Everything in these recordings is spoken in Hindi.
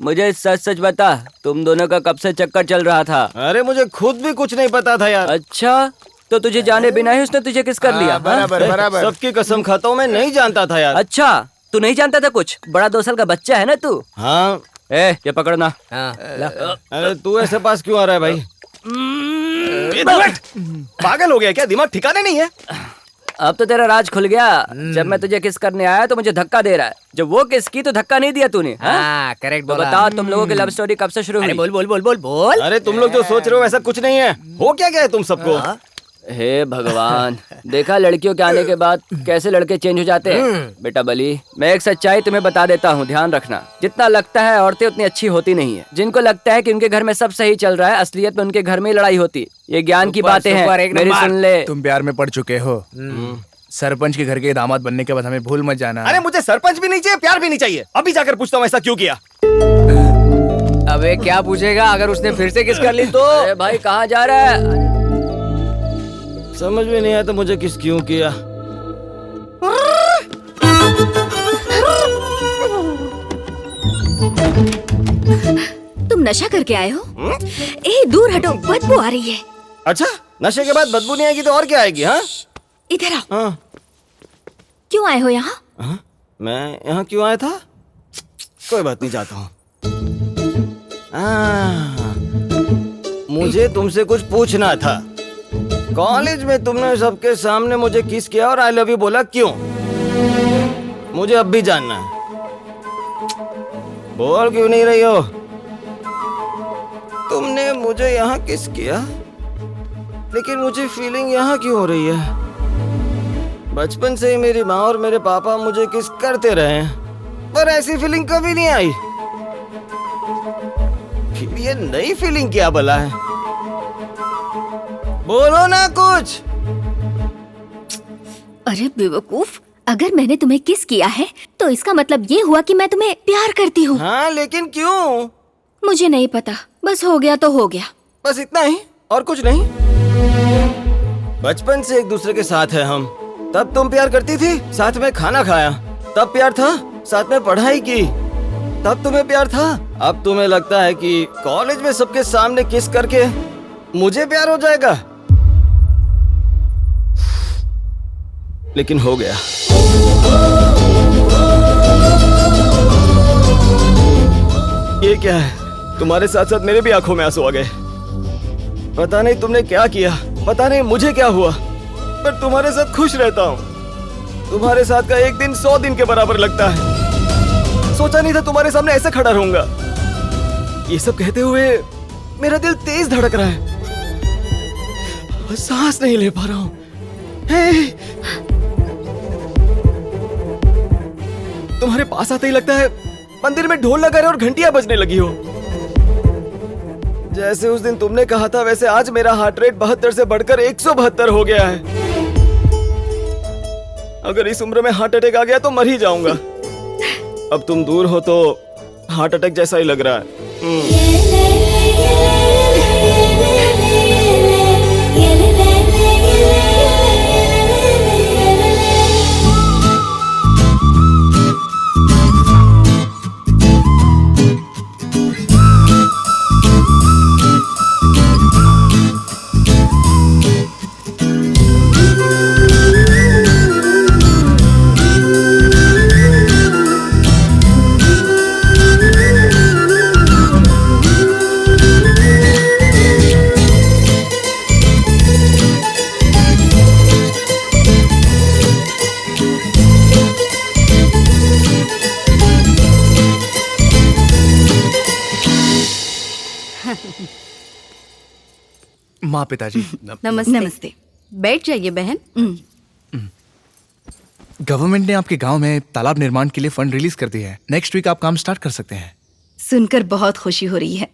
मुझे सच सच बता, तुम दोनों का कब से चक्कर चल रहा था? अरे मुझे खुद भी कुछ नहीं पता था यार। अच्छा, तो तुझे जाने बिना ही उसने तुझे किस कर लिया? बराबर बराबर। सबकी कसम खाता हूँ, मैं नहीं जानता था यार। अच्छा, तू नहीं जानता था कुछ? बड़ा 2 साल का बच्चा है ना तू। हाँ। ये पकड़ना। अरे तू ऐसे पास क्यों आ रहा है भाई? पागल हो गया क्या? दिमाग ठिकाने नहीं है? अब तो तेरा राज खुल गया। जब मैं तुझे किस करने आया तो मुझे धक्का दे रहा है। जब वो किस की तो धक्का नहीं दिया तूने। करेक्ट तो बोला। बता, तुम लोगों की लव स्टोरी कब से शुरू हुई? बोल बोल बोल बोल बोल। अरे तुम लोग जो सोच रहे हो ऐसा कुछ नहीं है। हो क्या गया है तुम सबको? हे भगवान, देखा लड़कियों के आने के बाद कैसे लड़के चेंज हो जाते हैं। बेटा बली, मैं एक सच्चाई तुम्हें बता देता हूँ, ध्यान रखना। जितना लगता है औरतें उतनी अच्छी होती नहीं है। जिनको लगता है कि उनके घर में सब सही चल रहा है, असलियत में उनके घर में ही लड़ाई होती। ये ज्ञान की बातें हैं, मेरी सुन ले। तुम प्यार में पड़ चुके हो। सरपंच के घर के दामाद बनने के बाद हमें भूल मत जाना। अरे मुझे सरपंच भी नहीं चाहिए, प्यार भी नहीं चाहिए। अभी जाकर पूछता हूँ ऐसा क्यों किया। अबे क्या पूछेगा अगर उसने फिर से किस कर ली तो? अरे भाई कहाँ जा रहा है? समझ में नहीं आया तो मुझे किस क्यों किया। तुम नशा करके आए हो? ए दूर हटो, बदबू आ रही है। अच्छा, नशे के बाद बदबू नहीं आएगी तो और क्या आएगी? हाँ, इधर आओ। हाँ। क्यों आए हो यहाँ? हाँ? मैं यहाँ क्यों आया था? कोई बात नहीं, जाता हूँ। मुझे तुमसे कुछ पूछना था। कॉलेज में तुमने सबके सामने मुझे किस किया और आई लव यू बोला, क्यों? मुझे अब भी जानना है। बोल क्यों नहीं रही हो? तुमने मुझे यहाँ किस किया, लेकिन मुझे फीलिंग यहाँ क्यों हो रही है? बचपन से ही मेरी माँ और मेरे पापा मुझे किस करते रहे हैं, पर ऐसी फीलिंग कभी नहीं आई। फिर ये नई फीलिंग क्या भला है? बोलो ना कुछ। अरे बेवकूफ, अगर मैंने तुम्हें किस किया है तो इसका मतलब ये हुआ कि मैं तुम्हें प्यार करती हूँ। हाँ, लेकिन क्यों? मुझे नहीं पता, बस हो गया तो हो गया। बस इतना ही और कुछ नहीं। बचपन से एक दूसरे के साथ है हम। तब तुम प्यार करती थी, साथ में खाना खाया, तब प्यार था। साथ में पढ़ाई की, तब तुम्हें प्यार था। अब तुम्हें लगता है कि कॉलेज में सबके सामने किस करके मुझे प्यार हो जाएगा, लेकिन हो गया। ये क्या है? तुम्हारे साथ साथ मेरे भी आंखों में आंसू आ गए। पता नहीं तुमने क्या किया, पता नहीं मुझे क्या हुआ, पर तुम्हारे साथ खुश रहता हूँ। तुम्हारे साथ का एक दिन 100 दिन के बराबर लगता है। सोचा नहीं था तुम्हारे सामने ऐसे खड़ा रहूंगा। ये सब कहते हुए मेरा दिल तेज धड़क रहा है, सांस नहीं ले पा रहा हूँ। तुम्हारे पास आते ही लगता है मंदिर में ढोल लगा रहे और घंटियां बजने लगी हो। जैसे उस दिन तुमने कहा था, वैसे आज मेरा हार्ट रेट 72 से बढ़कर 172 हो गया है। अगर इस उम्र में हार्ट अटैक आ गया तो मर ही जाऊंगा। अब तुम दूर हो तो हार्ट अटैक जैसा ही लग रहा है। माँ, पिताजी। नमस्ते। बैठ जाइए बहन। गवर्नमेंट ने आपके गांव में तालाब निर्माण के लिए फंड रिलीज कर दिया है। नेक्स्ट वीक आप काम स्टार्ट कर सकते हैं। सुनकर बहुत खुशी हो रही है।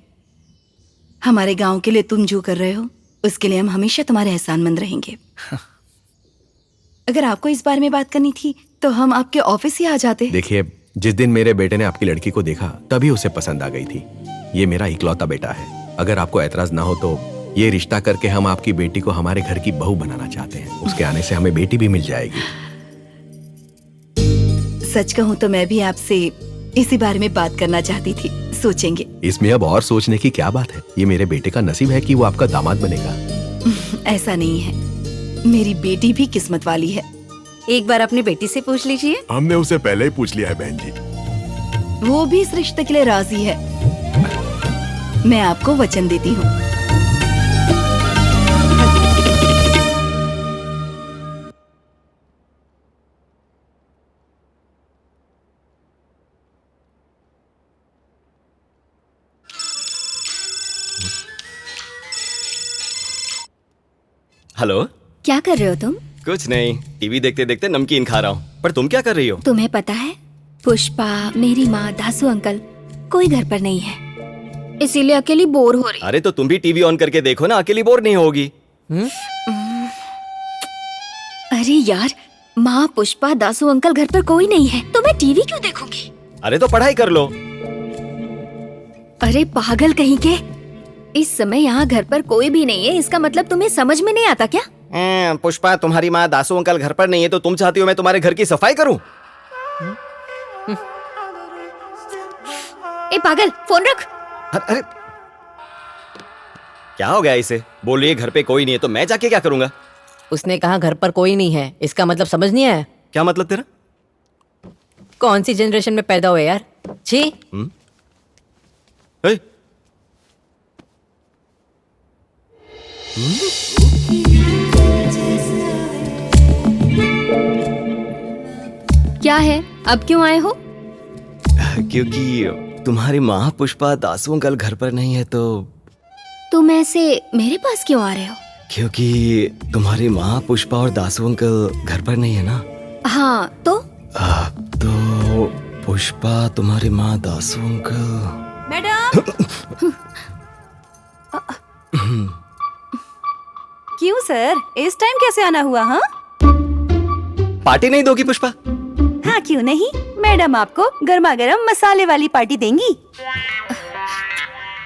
हमारे गांव के लिए तुम जो कर रहे हो उसके लिए हम हमेशा तुम्हारे एहसानमंद रहेंगे। अगर आपको इस बारे में बात करनी थी तो हम आपके ऑफिस ही आ जाते। देखिए, जिस दिन मेरे बेटे ने आपकी लड़की को देखा तभी उसे पसंद आ गई थी। ये मेरा इकलौता बेटा है। अगर आपको ऐतराज ना हो तो ये रिश्ता करके हम आपकी बेटी को हमारे घर की बहू बनाना चाहते हैं। उसके आने से हमें बेटी भी मिल जाएगी। सच कहूं तो मैं भी आपसे इसी बारे में बात करना चाहती थी। सोचेंगे। इसमें अब और सोचने की क्या बात है? ये मेरे बेटे का नसीब है कि वो आपका दामाद बनेगा। ऐसा नहीं है, मेरी बेटी भी किस्मत वाली है। एक बार अपनी बेटी से पूछ लीजिए। हमने उसे पहले ही पूछ लिया है बहन जी। वो भी इस रिश्ते के लिए राजी है। मैं आपको वचन देती हूँ। हेलो, क्या कर रहे हो तुम? कुछ नहीं, टीवी देखते देखते नमकीन खा रहा हूँ। पर तुम क्या कर रही हो? तुम्हें पता है, पुष्पा, मेरी माँ, दासू अंकल कोई घर पर नहीं है, इसीलिए अकेली बोर हो रही। अरे तो तुम भी टीवी ऑन करके देखो ना, अकेली बोर नहीं होगी। अरे यार, माँ, पुष्पा, दासू अंकल घर पर कोई नहीं है तो मैं टीवी क्यों देखूंगी? अरे तो पढ़ाई कर लो। अरे पागल कहीं के, इस समय यहाँ घर पर कोई भी नहीं है, इसका मतलब तुम्हें समझ में नहीं आता क्या? पुष्पा, तुम्हारी माँ, दासू अंकल घर पर नहीं है तो तुम चाहती हो मैं तुम्हारे घर की सफाई करूं? ए पागल, फोन रख। अरे क्या हो गया इसे? बोल रही है घर पे कोई नहीं है तो मैं जाके क्या करूंगा? उसने कहा घर पर कोई नहीं है, इसका मतलब समझ नहीं आया? क्या मतलब तेरा? कौन सी जनरेशन में पैदा हुए यार? छी। ए? क्या है, अब क्यों आए हो? क्योंकि तुम्हारी माँ, पुष्पा, दासू अंकल घर पर नहीं है तो। तुम ऐसे मेरे पास क्यों आ रहे हो? क्योंकि तुम्हारी माँ, पुष्पा और दासू अंकल घर पर नहीं है ना। हाँ तो तो पुष्पा, तुम्हारी माँ, दासू अंकल। मैडम। क्यों सर, इस टाइम कैसे आना हुआ? हाँ, पार्टी नहीं दोगी पुष्पा? हाँ क्यों नहीं, मैडम आपको गर्मा गर्म मसाले वाली पार्टी देंगी।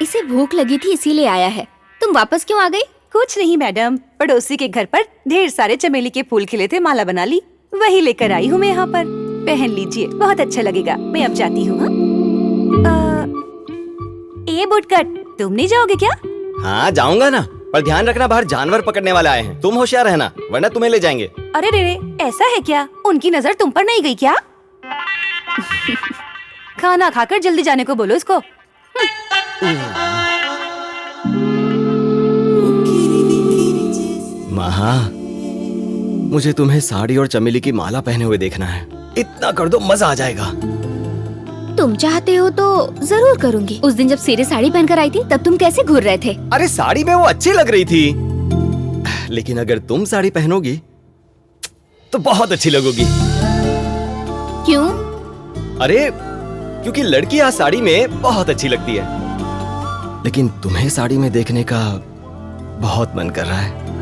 इसे भूख लगी थी इसीलिए आया है। तुम वापस क्यों आ गई? कुछ नहीं मैडम, पड़ोसी के घर पर ढेर सारे चमेली के फूल खिले थे, माला बना ली, वही लेकर आई हूँ मैं यहाँ पर। पहन लीजिए, बहुत अच्छा लगेगा। मैं अब जाती हूँ। ए बुटकट, तुम नहीं जाओगे क्या? हाँ जाऊंगा ना, पर ध्यान रखना बाहर जानवर पकड़ने वाले आए हैं। तुम होशियार रहना वरना तुम्हें ले जाएंगे। अरे रे, ऐसा है क्या? उनकी नजर तुम पर नहीं गई क्या? खाना खाकर जल्दी जाने को बोलो इसको। महा, मुझे तुम्हें साड़ी और चमेली की माला पहने हुए देखना है। इतना कर दो, मजा आ जाएगा। तुम चाहते हो तो जरूर करूंगी। उस दिन जब सीरे साड़ी पहनकर आई थी तब तुम कैसे घूर रहे थे? अरे साड़ी में वो अच्छी लग रही थी, लेकिन अगर तुम साड़ी पहनोगी तो बहुत अच्छी लगोगी। क्यों? अरे क्योंकि लड़कियां साड़ी में बहुत अच्छी लगती है, लेकिन तुम्हें साड़ी में देखने का बहुत मन कर रहा है।